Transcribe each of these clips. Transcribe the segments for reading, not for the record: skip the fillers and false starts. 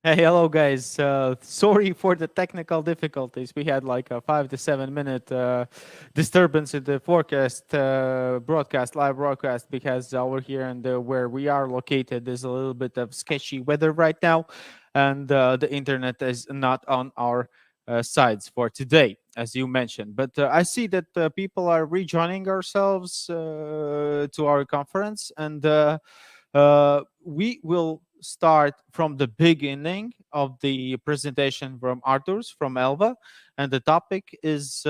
Hey, hello guys. Sorry for the technical difficulties. We had like a 5 to 7 minute disturbance in the forecast broadcast, live broadcast, because over here and where we are located, there's a little bit of sketchy weather right now, and the internet is not on our sides for today, as you mentioned. But I see that people are rejoining ourselves to our conference, and we will start from the beginning of the presentation from Arthur's from Elva, and the topic is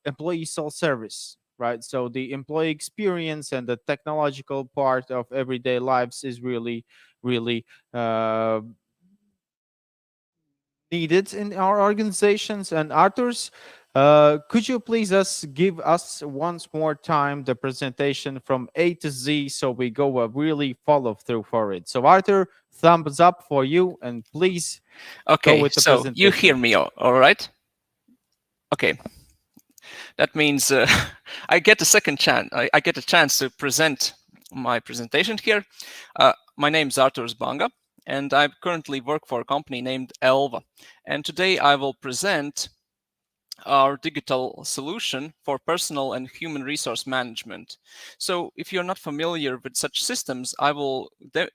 employee self-service. Right, so the employee experience and the technological part of everyday lives is really, really needed in our organizations. And Arthur's, could you please give us once more time the presentation from A to Z so we go a really follow through for it. So Arthur, thumbs up for you, and please go Okay, with the so you hear presentation. me all right? Okay, that means I get a second chance. I get a chance to present my presentation here. My name is Artur Banga, and I currently work for a company named Elva. And today I will present our digital solution for personal and human resource management. So if you're not familiar with such systems, I will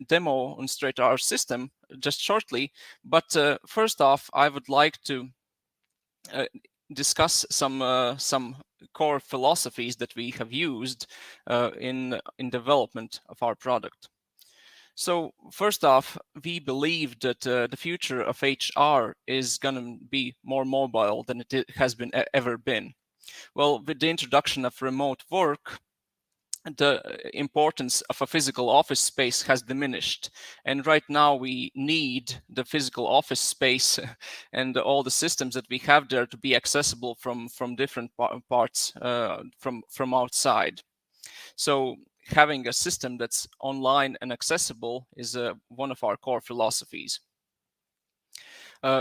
demonstrate our system just shortly. But first off, I would like to uh, discuss some core philosophies that we have used in development of our product. So first off, we believe that the future of HR is going to be more mobile than it has been ever been. Well, with the introduction of remote work, the importance of a physical office space has diminished, and right now we need the physical office space and all the systems that we have there to be accessible from different parts from outside. So having a system that's online and accessible is one of our core philosophies.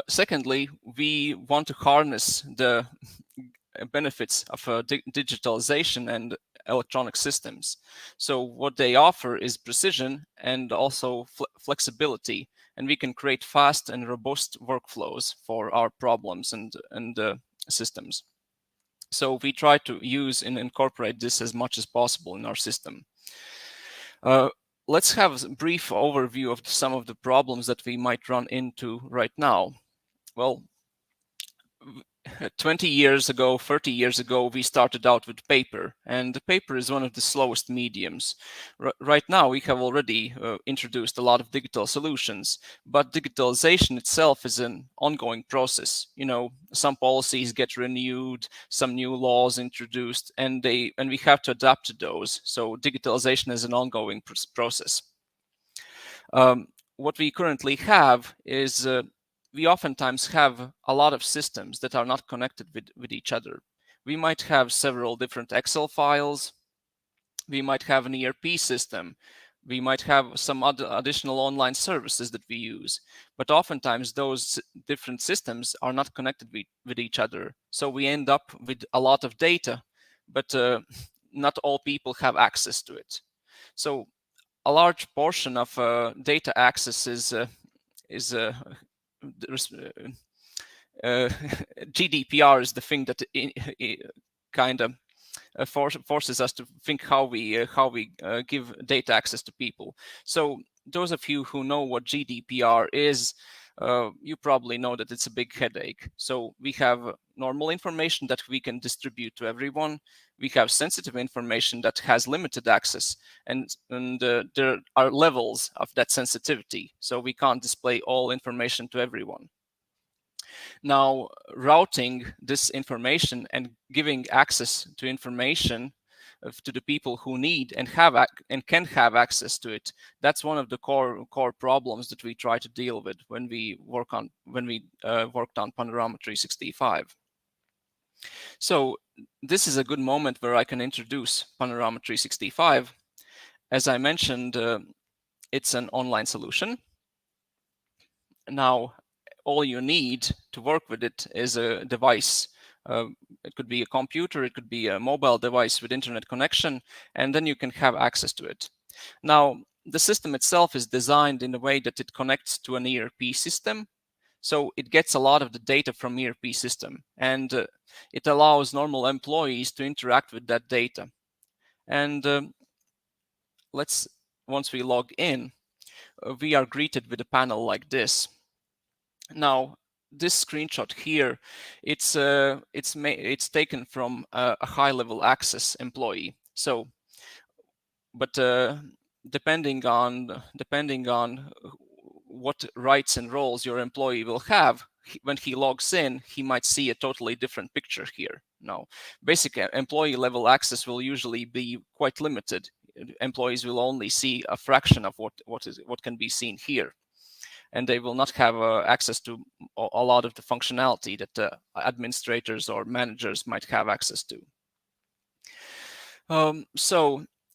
Secondly, we want to harness the benefits of digitalization and electronic systems. So what they offer is precision and also flexibility, and we can create fast and robust workflows for our problems and systems. So we try to use and incorporate this as much as possible in our system. Let's have a brief overview of some of the problems that we might run into right now. Well, 20 years ago, 30 years ago, we started out with paper, and the paper is one of the slowest mediums. Right now, we have already introduced a lot of digital solutions, but digitalization itself is an ongoing process. You know, some policies get renewed, some new laws introduced, and we have to adapt to those. So digitalization is an ongoing process. What we currently have is we oftentimes have a lot of systems that are not connected with each other. We might have several different Excel files. We might have an ERP system. We might have some other additional online services that we use. But oftentimes those different systems are not connected with each other. So we end up with a lot of data, but not all people have access to it. So a large portion of data access is GDPR is the thing that kind of forces us to think how we give data access to people. So those of you who know what GDPR is, you probably know that it's a big headache. So we have normal information that we can distribute to everyone. We have sensitive information that has limited access, and there are levels of that sensitivity. So we can't display all information to everyone. Now, routing this information and giving access to information to the people who need and can have access to it, that's one of the core problems that we try to deal with when we worked on Panorama 365. So this is a good moment where I can introduce Panorama 365. As I mentioned, it's an online solution. Now, all you need to work with it is a device. It could be a computer, it could be a mobile device with internet connection, and then you can have access to it. Now, the system itself is designed in a way that it connects to an ERP system. So it gets a lot of the data from ERP system, and it allows normal employees to interact with that data. And once we log in, we are greeted with a panel like this. Now, this screenshot here, it's taken from a high-level access employee. So, but depending on what rights and roles your employee will have, when he logs in, he might see a totally different picture here. Now, basic employee level access will usually be quite limited. Employees will only see a fraction of what can be seen here, and they will not have access to a lot of the functionality that administrators or managers might have access to.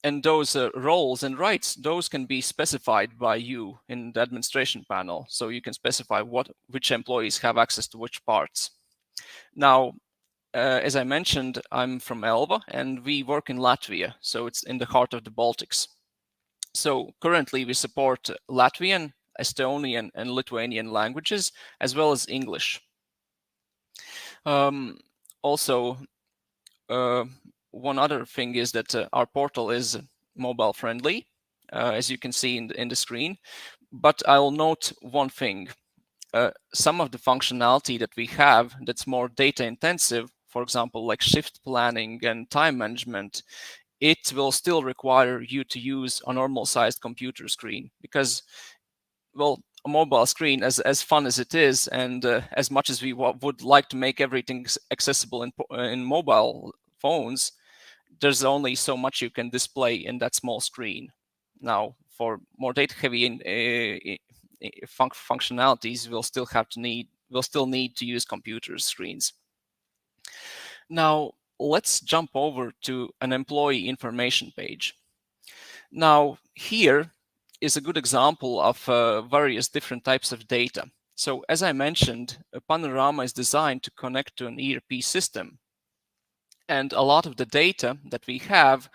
And those roles and rights, those can be specified by you in the administration panel. So you can specify which employees have access to which parts. Now, as I mentioned, I'm from Elva, and we work in Latvia, so it's in the heart of the Baltics. So currently we support Latvian, Estonian, and Lithuanian languages, as well as English. Also, one other thing is that our portal is mobile friendly, as you can see in the screen. But I'll note one thing. Some of the functionality that we have that's more data intensive, for example, like shift planning and time management, it will still require you to use a normal sized computer screen, because, well, a mobile screen, as fun as it is, and as much as we would like to make everything accessible in mobile phones, there's only so much you can display in that small screen. Now, for more data-heavy functionalities, we'll still need to use computer screens. Now, let's jump over to an employee information page. Now, here is a good example of various different types of data. So, as I mentioned, Panorama is designed to connect to an ERP system. And a lot of the data that we have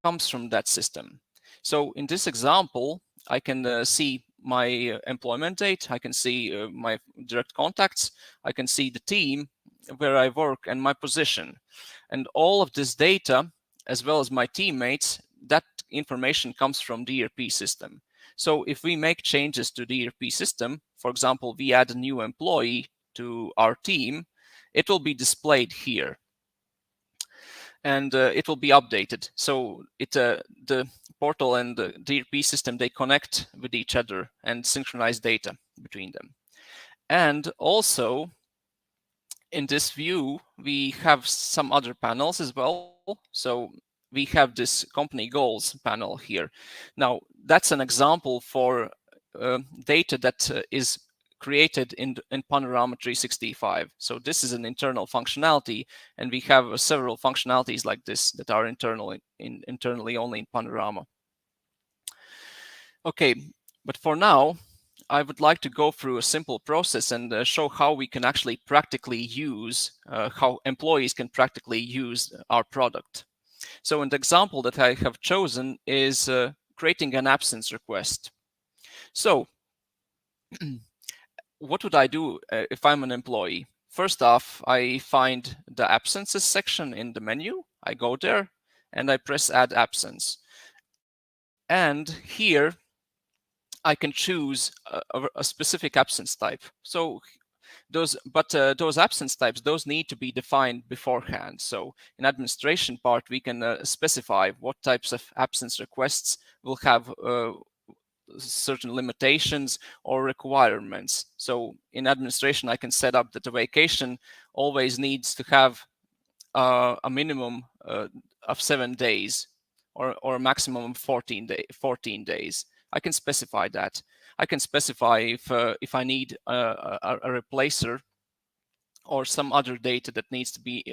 comes from that system. So in this example, I can see my employment date, I can see my direct contacts, I can see the team where I work and my position. And all of this data, as well as my teammates, that information comes from the ERP system. So if we make changes to the ERP system, for example, we add a new employee to our team, it will be displayed here. And it will be updated. So the portal and the ERP system, they connect with each other and synchronize data between them. And also, in this view, we have some other panels as well. So we have this company goals panel here. Now, that's an example for data that is created in Panorama 365. So this is an internal functionality, and we have several functionalities like this that are internally only in Panorama. Okay, but for now, I would like to go through a simple process and show how we can actually practically use, how employees can practically use our product. So an example that I have chosen is creating an absence request. So what would I do if I'm an employee? First off, I find the absences section in the menu. I go there and I press add absence. And here I can choose a specific absence type. So those absence types, those need to be defined beforehand. So in administration part, we can specify what types of absence requests will have certain limitations or requirements. So in administration, I can set up that the vacation always needs to have a minimum of 7 days or a maximum of 14 days. I can specify that. I can specify if I need a replacer or some other data that needs to be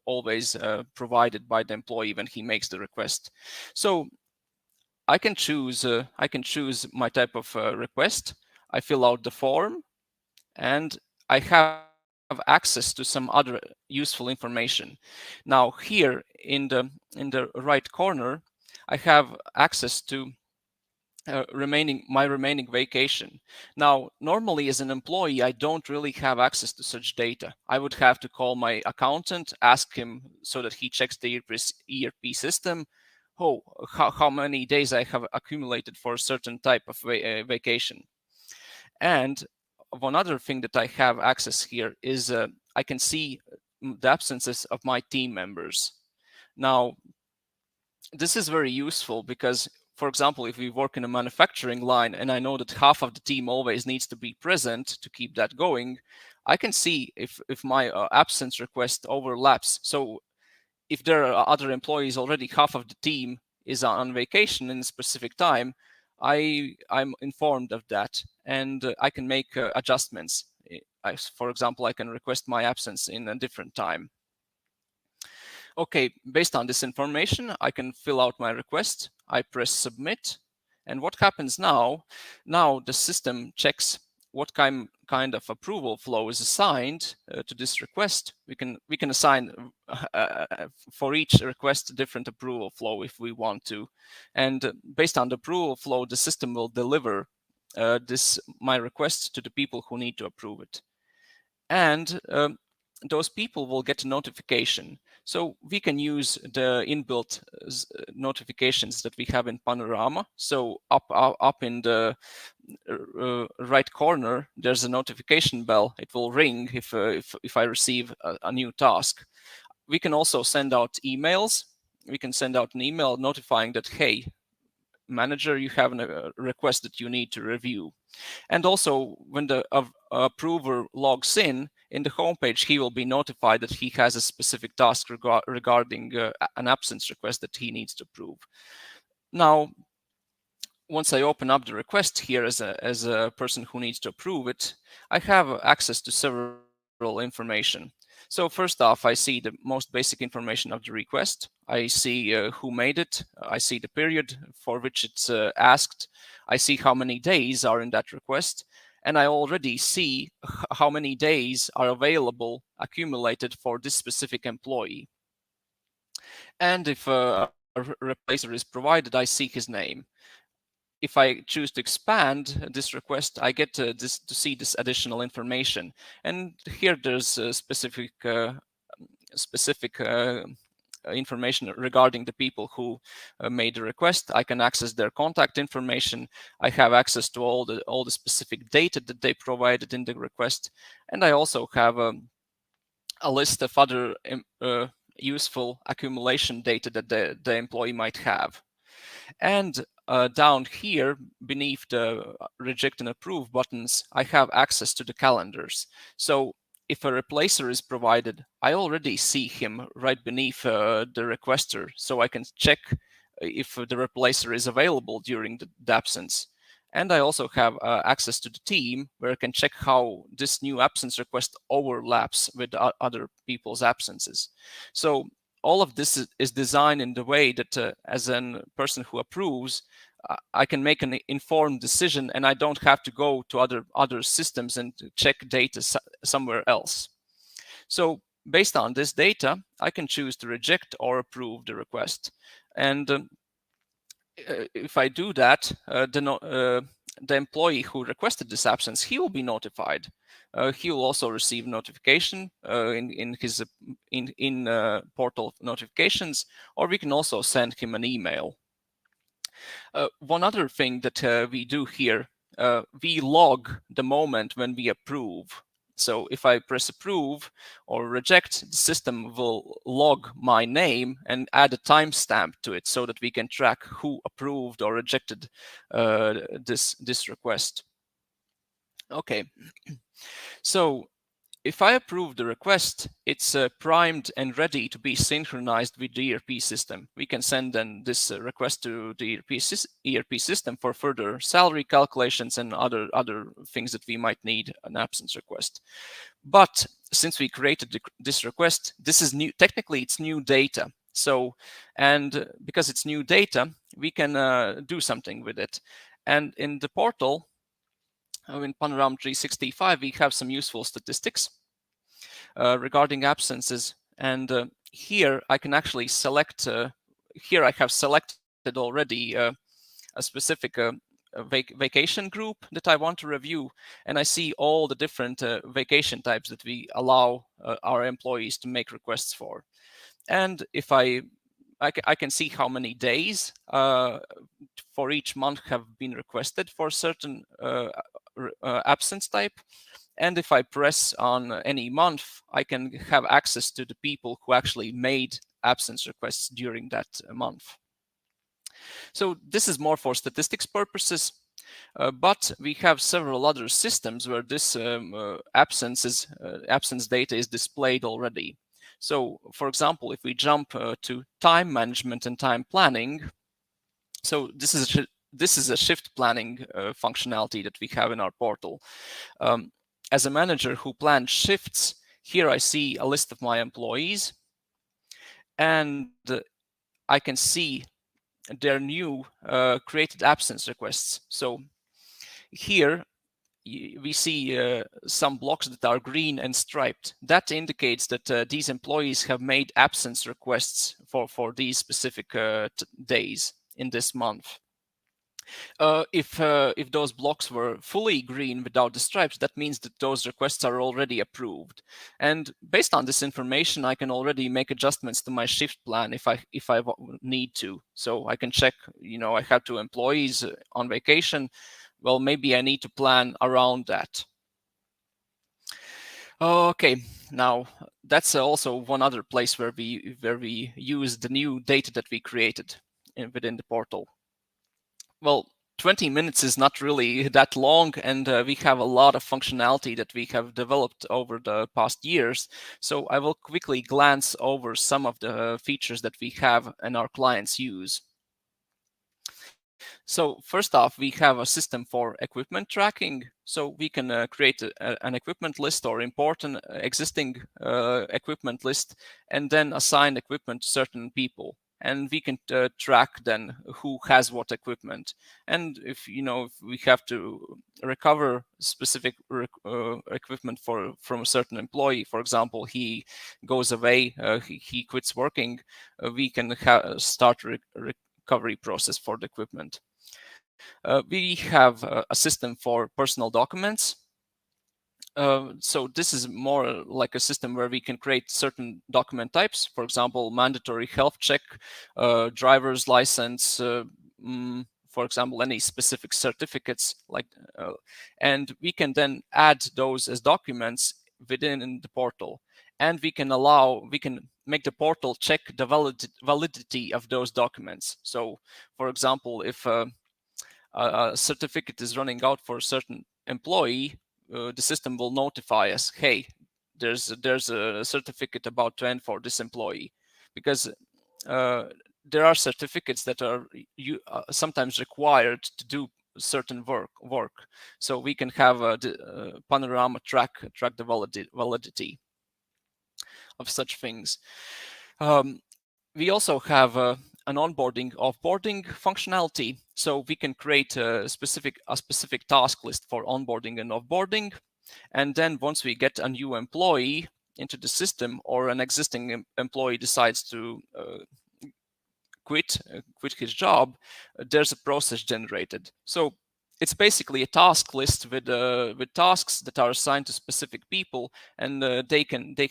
always provided by the employee when he makes the request. So I can choose my type of request. I fill out the form, and I have access to some other useful information. Now here in the right corner, I have access to my remaining vacation. Now, normally as an employee, I don't really have access to such data. I would have to call my accountant, ask him so that he checks the ERP system. Oh, how many days I have accumulated for a certain type of vacation. And one other thing that I have access here is I can see the absences of my team members. Now, this is very useful because, for example, if we work in a manufacturing line and I know that half of the team always needs to be present to keep that going, I can see if my absence request overlaps. So if there are other employees already, half of the team is on vacation in a specific time, I'm informed of that, and I can make adjustments. For example, I can request my absence in a different time. Okay, based on this information, I can fill out my request. I press submit. And what happens now? Now the system checks what kind of approval flow is assigned to this request. We can assign for each request a different approval flow if we want to. And based on the approval flow, the system will deliver my request to the people who need to approve it. And those people will get a notification. So we can use the inbuilt notifications that we have in Panorama. So up in the right corner, there's a notification bell. It will ring if I receive a new task. We can also send out emails. We can send out an email notifying that, hey, manager, you have a request that you need to review. And also, when the approver logs in the homepage, he will be notified that he has a specific task regarding an absence request that he needs to approve. Now, once I open up the request here as a person who needs to approve it, I have access to several information. So first off, I see the most basic information of the request. I see who made it. I see the period for which it's asked. I see how many days are in that request. And I already see how many days are available accumulated for this specific employee. And if a replacer is provided, I see his name. If I choose to expand this request, I get to see this additional information. And here there's a specific information regarding the people who made the request. I can access their contact information. I have access to all the specific data that they provided in the request, and I also have a list of other useful accumulation data that the employee might have. And down here, beneath the reject and approve buttons, I have access to the calendars. So if a replacer is provided, I already see him right beneath the requester, so I can check if the replacer is available during the absence. And I also have access to the team, where I can check how this new absence request overlaps with other people's absences. So all of this is designed in the way that as a person who approves, I can make an informed decision, and I don't have to go to other systems and check data somewhere else. So based on this data, I can choose to reject or approve the request. And if I do that, the employee who requested this absence, he will be notified. He will also receive notification in his portal notifications, or we can also send him an email. One other thing that we do here, we log the moment when we approve. So if I press approve or reject, the system will log my name and add a timestamp to it so that we can track who approved or rejected this request. Okay, so if I approve the request, it's primed and ready to be synchronized with the ERP system. We can send then this request to the ERP system for further salary calculations and other things that we might need an absence request. But since we created this request, this is new. Technically, it's new data. So, and because it's new data, we can do something with it. And in the portal, in Panorama 365, we have some useful statistics regarding absences. And here I can actually select, here I have selected already a specific vacation group that I want to review, and I see all the different vacation types that we allow our employees to make requests for. And if I can see how many days for each month have been requested for certain absence type. And if I press on any month, I can have access to the people who actually made absence requests during that month. So this is more for statistics purposes, but we have several other systems where this absence data is displayed already. So for example, if we jump to time management and time planning, so this is a shift planning functionality that we have in our portal. As a manager who plans shifts, here I see a list of my employees, and I can see their new created absence requests. So here we see some blocks that are green and striped. That indicates that these employees have made absence requests for these specific days in this month. If those blocks were fully green without the stripes, that means that those requests are already approved. And based on this information, I can already make adjustments to my shift plan if I need to. So I can check, I have 2 employees on vacation. Well, maybe I need to plan around that. Okay, now that's also one other place where we use the new data that we created within the portal. Well, 20 minutes is not really that long, and we have a lot of functionality that we have developed over the past years. So I will quickly glance over some of the features that we have and our clients use. So first off, we have a system for equipment tracking. So we can create an equipment list or import an existing equipment list and then assign equipment to certain people. And we can track then who has what equipment. And if we have to recover specific equipment from a certain employee, for example, he goes away, he quits working, we can start recovery process for the equipment. We have a system for personal documents. So this is more like a system where we can create certain document types, for example, mandatory health check, driver's license, for example, any specific certificates, and we can then add those as documents within the portal. And we can make the portal check the validity of those documents. So, for example, if a certificate is running out for a certain employee, the system will notify us, hey, there's a certificate about to end for this employee, because there are certificates that are sometimes required to do certain work. So we can have the Panorama track the validity of such things. We also have an onboarding offboarding functionality. So we can create a specific task list for onboarding and offboarding. And then once we get a new employee into the system, or an existing employee decides to quit his job, there's a process generated. So it's basically a task list with tasks that are assigned to specific people, and they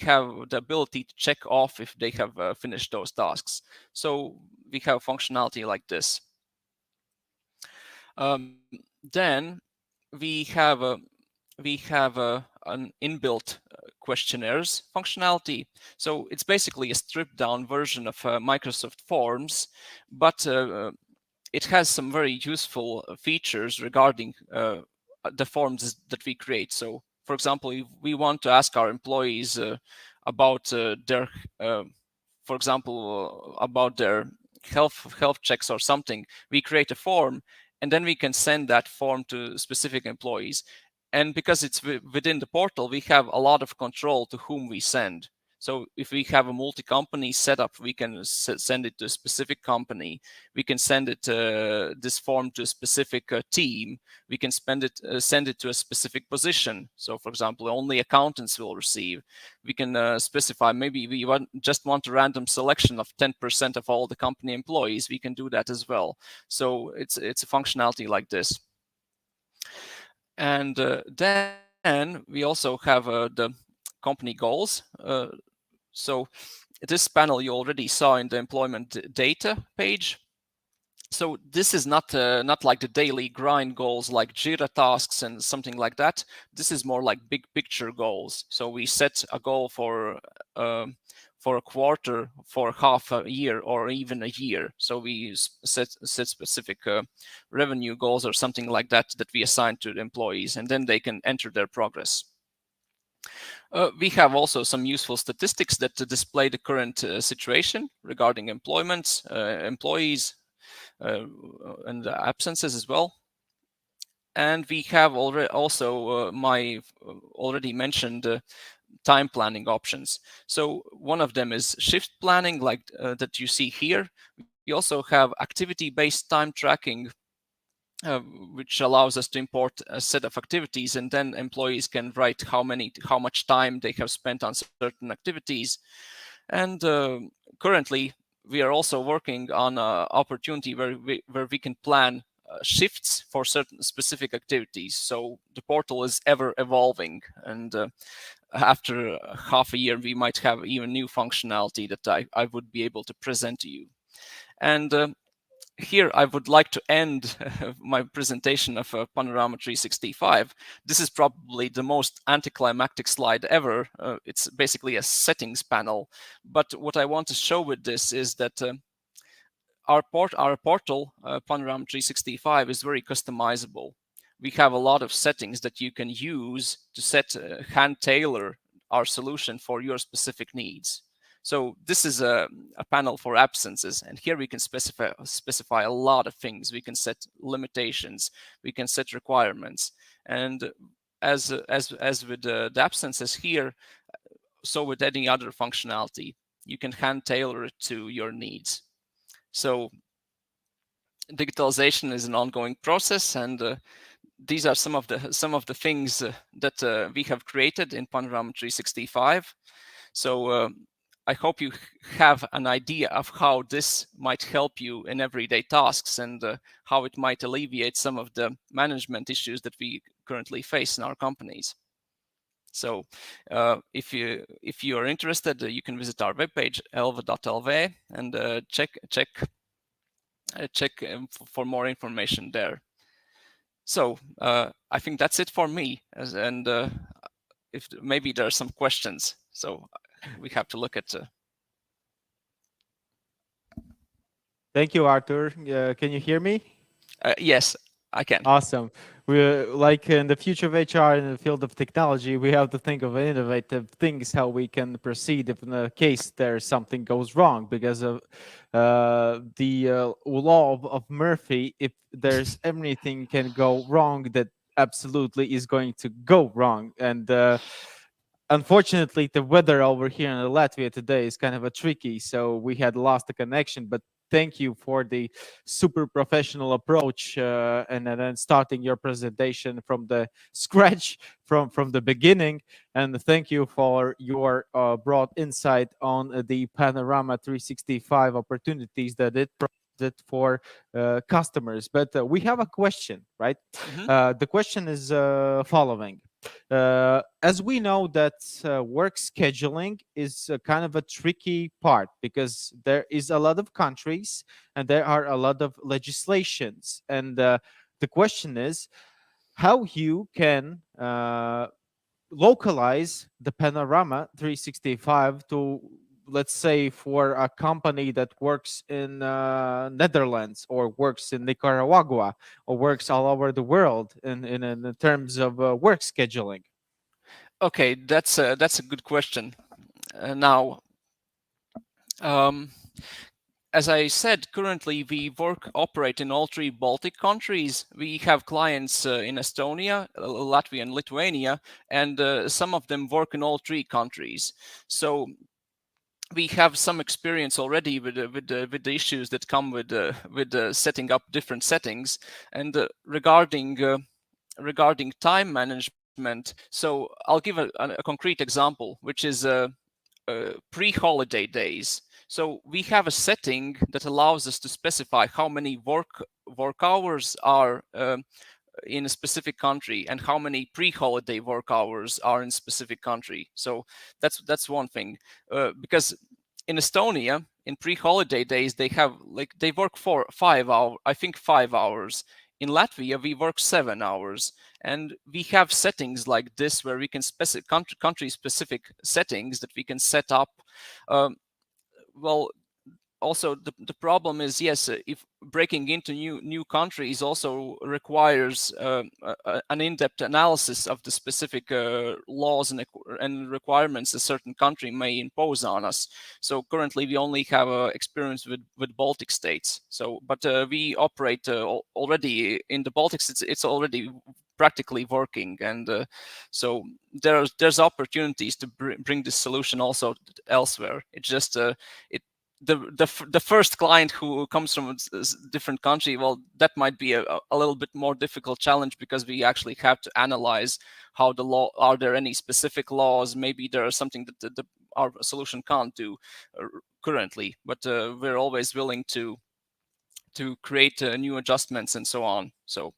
have the ability to check off if they have finished those tasks. So we have functionality like this. Then we have an inbuilt questionnaires functionality. So it's basically a stripped down version of Microsoft Forms, but it has some very useful features regarding the forms that we create. So, for example, if we want to ask our employees about their, for example, about their health checks or something, we create a form, and then we can send that form to specific employees. And because it's within the portal, we have a lot of control to whom we send. So if we have a multi-company setup, we can send it to a specific company. We can send it this form to a specific team. We can send it to a specific position. So, for example, only accountants will receive. We can specify, maybe we just want a random selection of 10% of all the company employees. We can do that as well. So it's a functionality like this. And then we also have the company goals. So this panel you already saw in the employment data page. So this is not like the daily grind goals like Jira tasks and something like that. This is more like big picture goals. So we set a goal for a quarter, for half a year, or even a year. So we set specific revenue goals or something like that that we assign to the employees, and then they can enter their progress. We have also some useful statistics that display the current situation regarding employment, employees, and absences as well. And we have already also my already mentioned time planning options. So one of them is shift planning, like that you see here. We also have activity-based time tracking, uh, which allows us to import a set of activities, and then employees can write how much time they have spent on certain activities. And currently, we are also working on an opportunity where we can plan shifts for certain specific activities. So the portal is ever evolving, and after half a year, we might have even new functionality that I would be able to present to you. And here I would like to end my presentation of Panorama 365. This is probably the most anticlimactic slide ever. It's basically a settings panel. But what I want to show with this is that our portal, Panorama 365, is very customizable. We have a lot of settings that you can use to hand tailor our solution for your specific needs. So this is a panel for absences, and here we can specify a lot of things. We can set limitations, we can set requirements, and as with the absences here, so with any other functionality, you can hand tailor it to your needs. So digitalization is an ongoing process, and these are some of the things that we have created in Panorama 365. So I hope you have an idea of how this might help you in everyday tasks, and how it might alleviate some of the management issues that we currently face in our companies. So if you are interested, you can visit our webpage elva.lv and check for more information there. So I think that's it for me, and if maybe there are some questions, so we have to look at. Thank you, Arthur. Can you hear me? Yes, I can. Awesome. We're like in the future of HR in the field of technology, we have to think of innovative things how we can proceed if in the case there's something goes wrong because of the law of Murphy. If there's anything can go wrong, that absolutely is going to go wrong. And unfortunately, the weather over here in Latvia today is kind of a tricky, so we had lost the connection. But thank you for the super professional approach and then starting your presentation from the scratch, from the beginning. And thank you for your broad insight on the Panorama 365 opportunities that it provided for customers. But we have a question, right? The question is following. As we know that work scheduling is kind of a tricky part because there is a lot of countries and there are a lot of legislations, and the question is how you can localize the Panorama 365 to, let's say, for a company that works in Netherlands or works in Nicaragua or works all over the world in terms of work scheduling. Okay, that's a good question. Now, um, as I said, currently we operate in all three Baltic countries. We have clients in Estonia, Latvia, and Lithuania, and some of them work in all three countries. So we have some experience already with the issues that come with setting up different settings. And regarding time management, so I'll give a concrete example, which is pre-holiday days. So we have a setting that allows us to specify how many work hours are in a specific country and how many pre-holiday work hours are in specific country. So that's one thing, because in Estonia, in pre-holiday days, they have like they work for 5 hours, I think 5 hours. In Latvia, we work 7 hours, and we have settings like this where we can specific country specific settings that we can set up. Um, well, also the problem is, yes, if breaking into new countries also requires an in-depth analysis of the specific laws and requirements a certain country may impose on us. So currently we only have experience with Baltic states, so but we operate already in the Baltics. It's already practically working, and so there's opportunities to bring this solution also elsewhere. It's just it the first client who comes from a different country, well, that might be a little bit more difficult challenge, because we actually have to analyze how the law, are there any specific laws, maybe there is something that our solution can't do currently, but we're always willing to create new adjustments and so on. So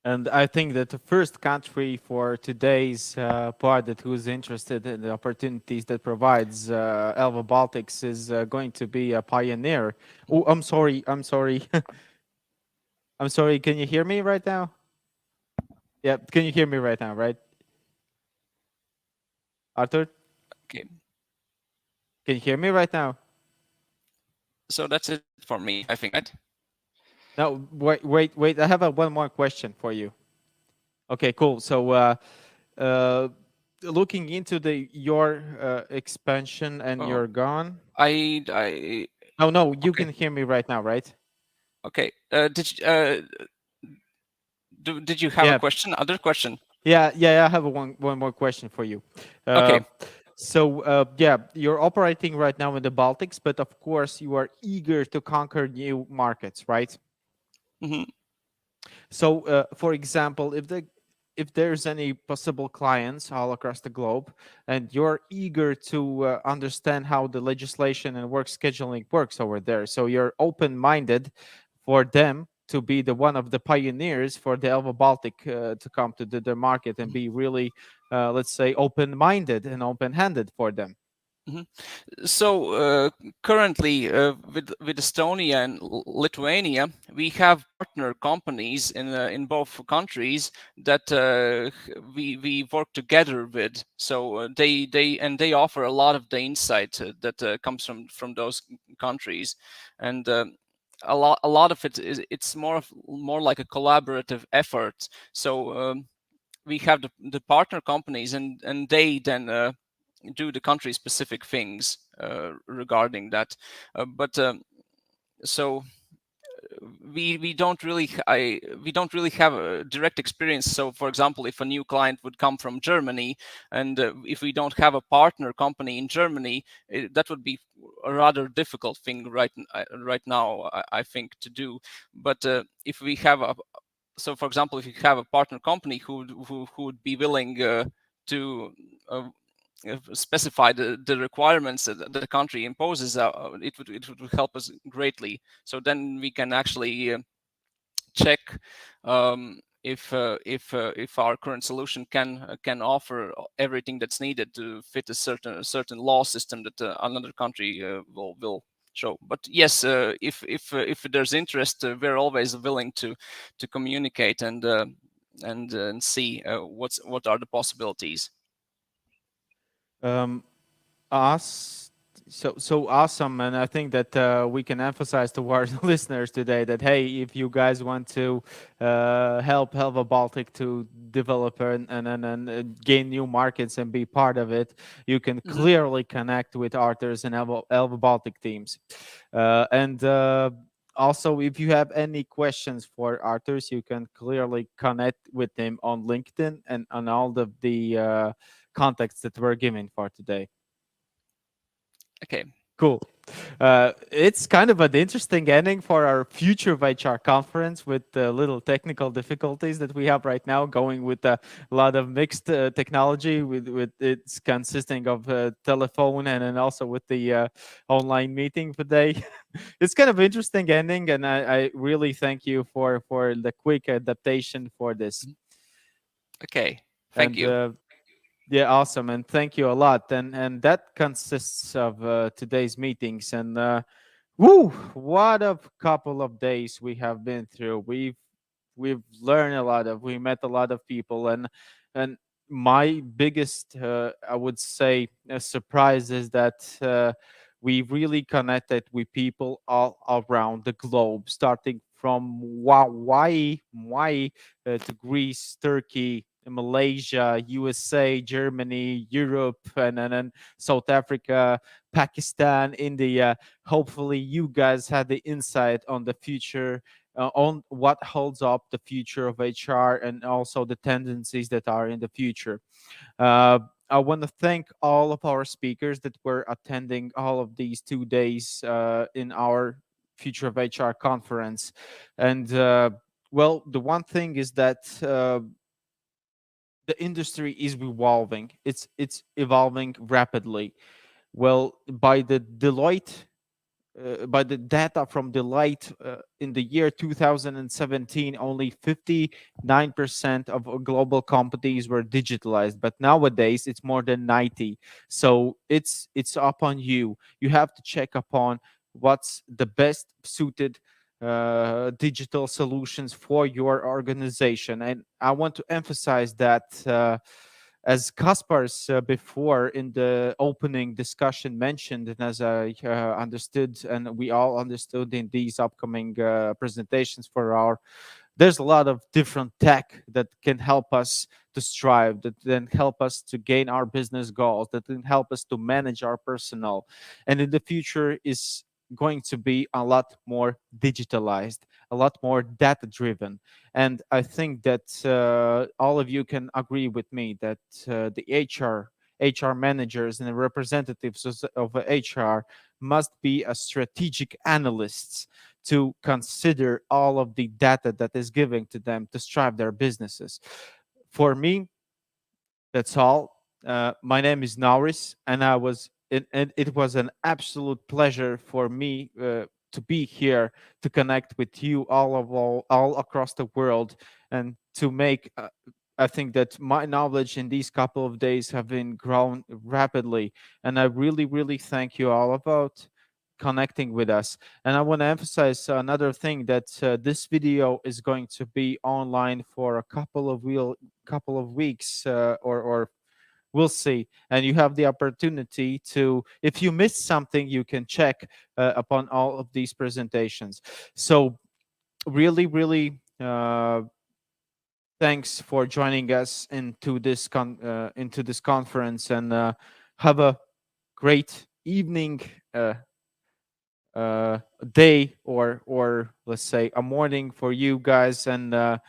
And I think that the first country for today's part that who's interested in the opportunities that provides Elva Baltics is going to be a pioneer. Oh, I'm sorry. I'm sorry. I'm sorry. Can you hear me right now? Yeah. Can you hear me right now? Right, Arthur? okay, Can you hear me right now? so that's it for me, I think, right? No. Wait. I have one more question for you. Okay. Cool. So, uh, looking into your expansion and Oh, you're gone. I Oh no, you okay, can hear me right now, right? okay. Did you have a Yeah, question? Other question? yeah. I have one more question for you. Uh, Okay. yeah, you're operating right now in the Baltics, but of course you are eager to conquer new markets, right? Hmm. So, for example, if there's any possible clients all across the globe, and you're eager to understand how the legislation and work scheduling works over there, so you're open-minded for them to be the one of the pioneers for the Elva Baltic to come to the market and be really, let's say, open-minded and open-handed for them. Hmm. So currently, with Estonia and Lithuania, we have partner companies in both countries that we work together with. So they offer a lot of the insight that comes from those countries, and a lot of it is, it's more like a collaborative effort. So we have the partner companies, and they then do the country specific things regarding that, but so we don't really have a direct experience. So for example, if a new client would come from Germany, and if we don't have a partner company in Germany, that would be a rather difficult thing right now, I think, to do. But if we have a so for example, if you have a partner company who would be willing to uh, specify the requirements that the country imposes, it would help us greatly. So then we can actually check if our current solution can offer everything that's needed to fit a certain law system that another country will show. But yes, if there's interest, we're always willing to communicate and see what are the possibilities. Um, us so awesome, and I think that we can emphasize to our listeners today that hey, if you guys want to help Helva Baltic to develop and gain new markets and be part of it, you can Hmm. clearly connect with Arthur's and Helva Baltic teams, and also if you have any questions for Arthur's, you can clearly connect with him on LinkedIn and on all of the contacts that we're giving for today. Okay. Cool. It's kind of an interesting ending for our future of HR conference with the little technical difficulties that we have right now, going with a lot of mixed technology, with it's consisting of telephone and then also with the online meeting today. It's kind of interesting ending, and I really thank you for the quick adaptation for this. Okay, thank And you. yeah, awesome, and thank you a lot. And that consists of today's meetings. And woo, what a couple of days we have been through. We've learned a lot of. We met a lot of people, and my biggest, I would say, surprise is that we really connected with people all around the globe, starting from Hawaii to Greece, Turkey, Malaysia, USA, Germany, Europe, and then South Africa, Pakistan, India. Hopefully, you guys had the insight on the future, on what holds up the future of HR, and also the tendencies that are in the future. Uh, I want to thank all of our speakers that were attending all of these 2 days in our Future of HR conference. And well, the one thing is that the industry is evolving. It's evolving rapidly. Well, by the data from Deloitte, in the year 2017, only 59% of global companies were digitalized. But nowadays, it's more than 90. So it's up on you. You have to check upon what's the best suited digital solutions for your organization. And I want to emphasize that. As Kaspars before in the opening discussion mentioned, and as I understood, and we all understood in these upcoming presentations for our, there's a lot of different tech that can help us to strive, that then help us to gain our business goals, that can help us to manage our personnel, and in the future is going to be a lot more digitalized, a lot more data driven. And I think that all of you can agree with me that the HR managers and the representatives of HR must be a strategic analysts to consider all of the data that is given to them to strive their businesses. For me, that's all. My name is Nauris, and it was an absolute pleasure for me to be here to connect with you all across the world and to make. I think that my knowledge in these couple of days have been grown rapidly, and I really, really thank you all about connecting with us. And I want to emphasize another thing that this video is going to be online for a couple of weeks, or we'll see. And you have the opportunity to, if you missed something, you can check upon all of these presentations. So really, really thanks for joining us into this conference, and have a great evening, day, or let's say a morning for you guys. And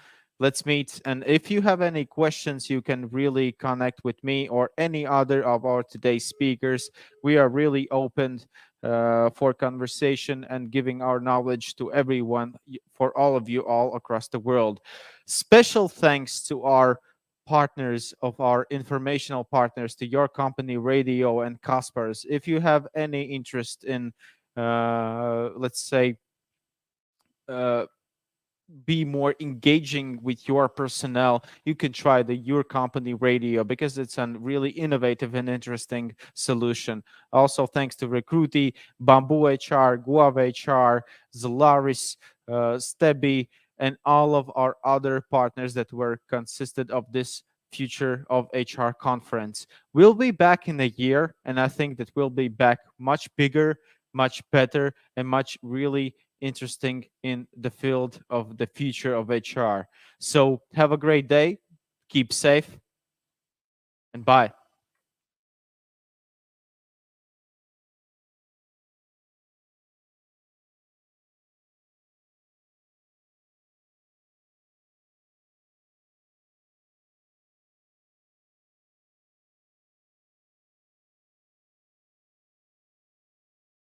let's meet. And if you have any questions, you can really connect with me or any other of our today's speakers. We are really open for conversation and giving our knowledge to everyone, for all of you all across the world. Special thanks to our partners, of our informational partners, to your company radio and Caspers. If you have any interest in let's say, uh, be more engaging with your personnel, you can try the Your Company Radio, because it's a really innovative and interesting solution. Also, thanks to Recruity, Bamboo HR, Guava HR, Zolaris, Stebi, and all of our other partners that were consisted of this Future of HR conference. We'll be back in a year, and I think that we'll be back much bigger, much better, and much really interesting in the field of the future of HR. So have a great day, keep safe, and bye.